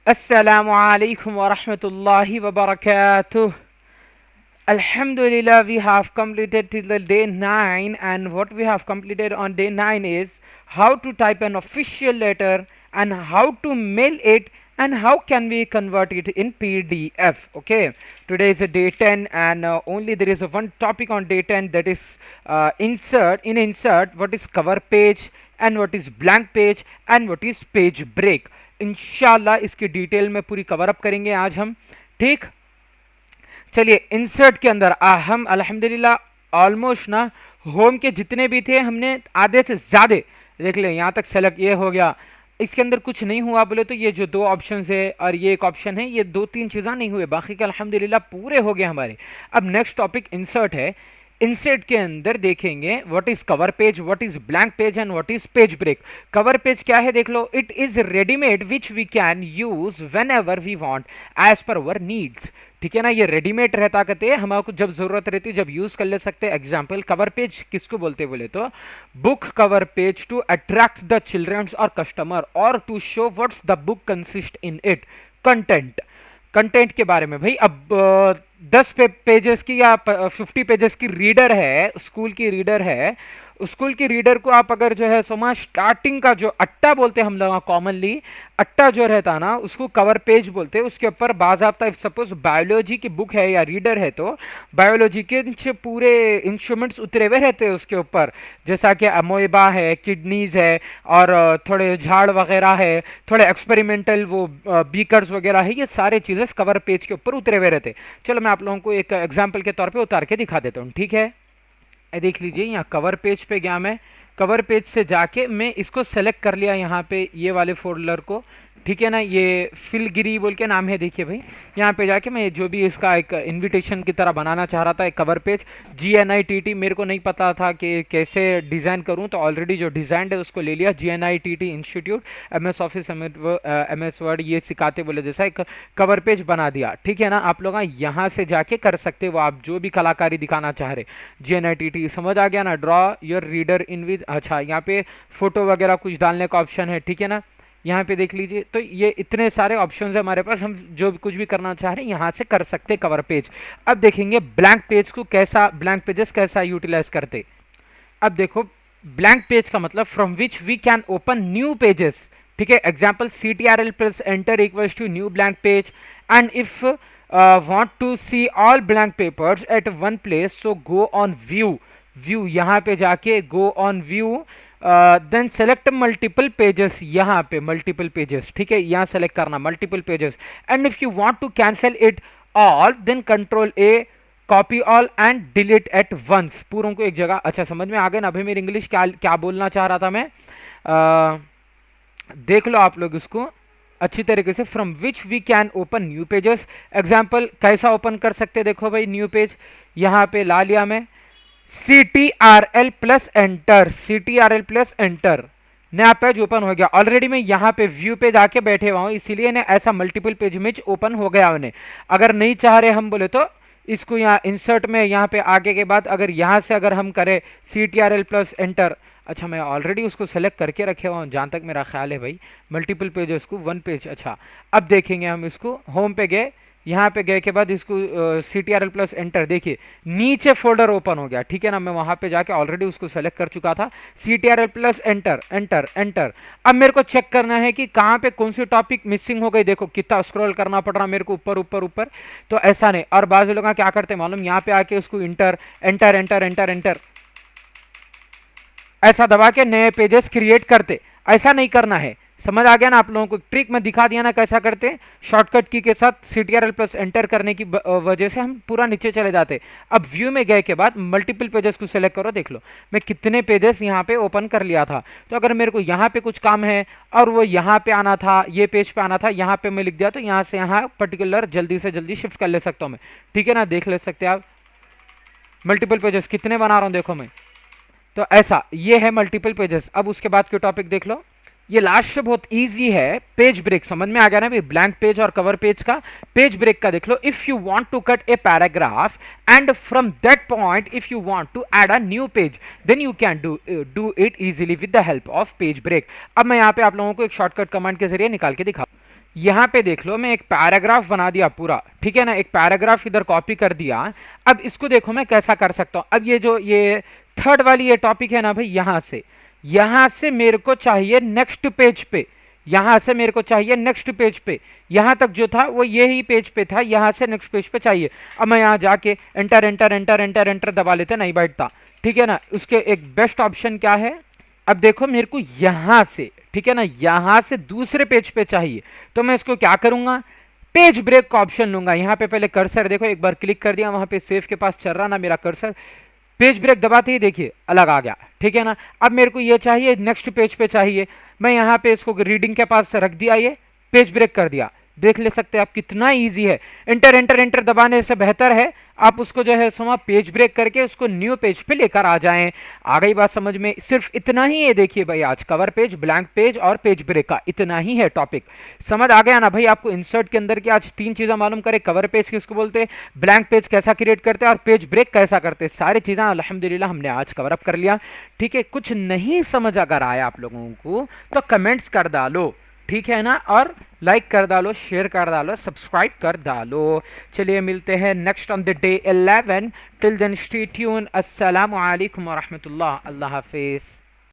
Assalamu alaikum wa rahmatullahi wa barakatuh. Alhamdulillah, we have completed till the day 9, and what we have completed on day 9 is how to type an official letter and how to mail it and how can we convert it in PDF. Okay, today is a day 10, and only there is a one topic on day 10, that is insert what is cover page and what is blank page and what is page break. इंशाल्लाह इसकी detail में पूरी cover up करेंगे आज हम। ठीक, चलिए insert के अंदर हम अल्हम्दुलिल्लाह ऑलमोस्ट ना होम के जितने भी थे हमने आधे से ज़्यादा देख ले, यहाँ तक सेलेक्ट ये हो गया। इसके अंदर कुछ नहीं हुआ बोले तो ये जो दो ऑप्शन है और ये एक ऑप्शन है, ये दो तीन चीज़ें नहीं हुए, बाकी के अल्हम्दुलिल्लाह पूरे हो गए हमारे। अब नेक्स्ट टॉपिक इंसर्ट है। इंसर्ट के अंदर देखेंगे what is cover page, what is blank page and what is page break. Cover page क्या है देख लो, it is readymade which we can use whenever we want as per our needs. ठीक है ना, ये रेडीमेड रहता कहते हैं, हमको जब जरूरत रहती है जब यूज कर ले सकते हैं। एग्जाम्पल, कवर पेज किसको बोलते बोले तो book cover page to attract the childrens और कस्टमर और to show what's the book consist in it. Content, content के बारे में भाई, अब 10 पेजेस की या 50 पेजेस की रीडर है, स्कूल की रीडर है, स्कूल की रीडर को आप अगर जो है सोमा स्टार्टिंग का जो अट्टा बोलते हैं हम लोग कॉमनली, अट्टा जो रहता ना उसको कवर पेज बोलते हैं। उसके ऊपर बाज़ाब्ता सपोज बायोलॉजी की बुक है या रीडर है तो बायोलॉजी के पूरे इंस्ट्रूमेंट्स उतरे हुए रहते हैं उसके ऊपर, जैसा कि अमोइबा है, किडनीज है और थोड़े झाड़ वगैरह है, थोड़े एक्सपेरिमेंटल वो बीकर्स वगैरह है, ये सारे चीज़ें कवर पेज के ऊपर उतरे हुए रहते। चलो मैं आप लोगों को एक एग्जाम्पल के तौर पर उतार के दिखा देता हूँ। ठीक है, देख लीजिए यहाँ कवर पेज पे गया मैं, कवर पेज से जाके मैं इसको सेलेक्ट कर लिया यहाँ पे ये वाले फोल्डर को। ठीक है ना, ये फिलगिरी बोल के नाम है, देखिए भाई यहाँ पे जाके मैं जो भी इसका एक इनविटेशन की तरह बनाना चाह रहा था एक कवर पेज, GNITT, मेरे को नहीं पता था कि कैसे डिज़ाइन करूँ, तो ऑलरेडी जो डिज़ाइन है उसको ले लिया, GNITT institute, MS office, MS word ये सिखाते बोले जैसा एक कवर पेज बना दिया। ठीक है ना, आप लोग यहाँ से जाके कर सकते हो आप जो भी कलाकारी दिखाना चाह रहे। GNITT समझ आ गया ना, draw your reader in with, अच्छा यहाँ पे फोटो वगैरह कुछ डालने का ऑप्शन है। ठीक है ना, यहाँ पे देख लीजिए, तो ये इतने सारे ऑप्शंस है हमारे पास, हम जो भी कुछ भी करना चाह रहे हैं यहाँ से कर सकते हैं कवर पेज। अब देखेंगे ब्लैंक पेज को कैसा, ब्लैंक पेजेस कैसा यूटिलाइज करते। अब देखो ब्लैंक पेज का मतलब from which we can open new pages. ठीक है, example CTRL plus enter equals to new blank page and if want to see all blank papers at one place, so go on view यहाँ पे जाके go on view, then select multiple pages, यहाँ पे multiple pages. ठीक है, यहाँ select करना multiple pages and if you want to cancel it all then Ctrl+A, copy all and delete at once, पूरों को एक जगह। अच्छा समझ में आ गए ना अभी मेरी इंग्लिश क्या क्या बोलना चाह रहा था मैं। देख लो आप लोग इसको अच्छी तरीके से, from which we can open new pages. Example कैसा ओपन कर सकते देखो भाई, न्यू पेज यहाँ पे ला लिया मैं, CTRL plus enter, CTRL plus enter, नया पेज ओपन हो गया। ऑलरेडी मैं यहाँ पे व्यू पे जाके बैठे हुआ हूँ, इसीलिए ने ऐसा मल्टीपल पेज में ओपन हो गया उन्हें। अगर नहीं चाह रहे हम बोले तो इसको यहाँ इंसर्ट में यहाँ पे आगे के बाद अगर यहाँ से अगर हम करें CTRL प्लस एंटर, अच्छा मैं ऑलरेडी उसको सेलेक्ट करके रखे हुआ हूँ जहाँ तक मेरा ख्याल है भाई, मल्टीपल पेजेस को वन पेज। अच्छा अब देखेंगे हम इसको, होम पे गए, यहाँ पे गए के बाद इसको CTRL प्लस एंटर, देखिए नीचे फोल्डर ओपन हो गया। ठीक है ना, मैं वहाँ पे जाके ऑलरेडी उसको सेलेक्ट कर चुका था, CTRL plus enter enter enter. अब मेरे को चेक करना है कि कहाँ पे कौन सी टॉपिक मिसिंग हो गई, देखो कितना स्क्रॉल करना पड़ रहा मेरे को ऊपर ऊपर ऊपर, तो ऐसा नहीं। और बाज़ लोग क्या करते हैं मालूम, यहाँ पे आके उसको inter enter enter enter enter ऐसा दबा के नए पेजेस क्रिएट करते, ऐसा नहीं करना है। समझ आ गया ना आप लोगों को, ट्रिक में दिखा दिया ना कैसा करते हैं, शॉर्टकट की के साथ CTRL प्लस एंटर करने की वजह से हम पूरा नीचे चले जाते। अब व्यू में गए के बाद मल्टीपल पेजेस को सिलेक्ट करो, देख लो मैं कितने पेजेस यहाँ पे ओपन कर लिया था। तो अगर मेरे को यहाँ पे कुछ काम है और वो यहाँ पे आना था, ये पेज पे आना था, यहाँ पे मैं लिख दिया, तो यहाँ से यहाँ पर्टिकुलर जल्दी से जल्दी शिफ्ट कर ले सकता हूँ मैं। ठीक है ना, देख ले सकते आप मल्टीपल पेजेस कितने बना रहा हूँ देखो मैं, तो ऐसा ये है मल्टीपल पेजेस। अब उसके बाद के टॉपिक देख लो, ये लास्ट बहुत इजी है, पेज ब्रेक। समझ में आ गया ना भाई, ब्लैंक पेज और कवर पेज का। पेज ब्रेक का देख लो, if you want to cut a paragraph and from that point if you want to add a new page then you can do it easily with the help of page break. अब मैं यहाँ पे आप लोगों को एक shortcut command के जरिए निकाल के दिखा, यहाँ पे देख लो, मैं एक पैराग्राफ बना दिया पूरा, ठीक है ना, एक पैराग्राफ इधर कॉपी कर दिया। अब इसको देखो मैं कैसा कर सकता हूँ। अब ये जो ये थर्ड वाली ये टॉपिक है ना भाई, यहाँ से मेरे को चाहिए नेक्स्ट पेज पे, यहाँ से मेरे को चाहिए नेक्स्ट पेज पे। यहाँ तक जो था वो ये ही पेज पे था, यहाँ से नेक्स्ट पेज पे चाहिए। अब मैं यहाँ जाके enter enter enter enter enter दबा लेते, नहीं बैठता, ठीक है ना। उसके एक बेस्ट ऑप्शन क्या है, अब देखो मेरे को यहाँ से, ठीक है ना, यहाँ से दूसरे पेज पे चाहिए, तो मैं इसको क्या करूँगा, पेज ब्रेक का ऑप्शन लूंगा। यहाँ पे पहले कर्सर देखो, एक बार क्लिक कर दिया, वहाँ पे सेव के पास चल रहा ना मेरा कर्सर, पेज ब्रेक दबाते ही देखिए अलग आ गया, ठीक है ना। अब मेरे को ये चाहिए नेक्स्ट पेज पे चाहिए, मैं यहाँ पे इसको रीडिंग के पास रख दिया, ये पेज ब्रेक कर दिया। देख ले सकते हैं आप कितना इजी है। एंटर एंटर एंटर दबाने से बेहतर है आप उसको जो है सो पेज ब्रेक करके उसको न्यू पेज पे लेकर आ जाएं। आ गई बात समझ में, सिर्फ इतना ही है। देखिए भाई आज कवर पेज, ब्लैंक पेज और पेज ब्रेक का इतना ही है टॉपिक। समझ आ गया ना भाई आपको इंसर्ट के अंदर की आज तीन चीज़ें मालूम करें, कवर पेज किसको बोलते हैं, ब्लैंक पेज कैसा क्रिएट करते हैं और पेज ब्रेक कैसा करते हैं, सारी चीज़ें अल्हम्दुलिल्लाह हमने आज कवर अप कर लिया। ठीक है, कुछ नहीं समझ अगर आया आप लोगों को तो कमेंट्स कर डालो, ठीक है ना, और लाइक कर डालो, शेयर कर डालो, सब्सक्राइब कर डालो। चलिए मिलते हैं next on the day 11। Till then stay tune. अस्सलामु अलैकुम व रहमतुल्लाह। अल्लाह हाफिज़।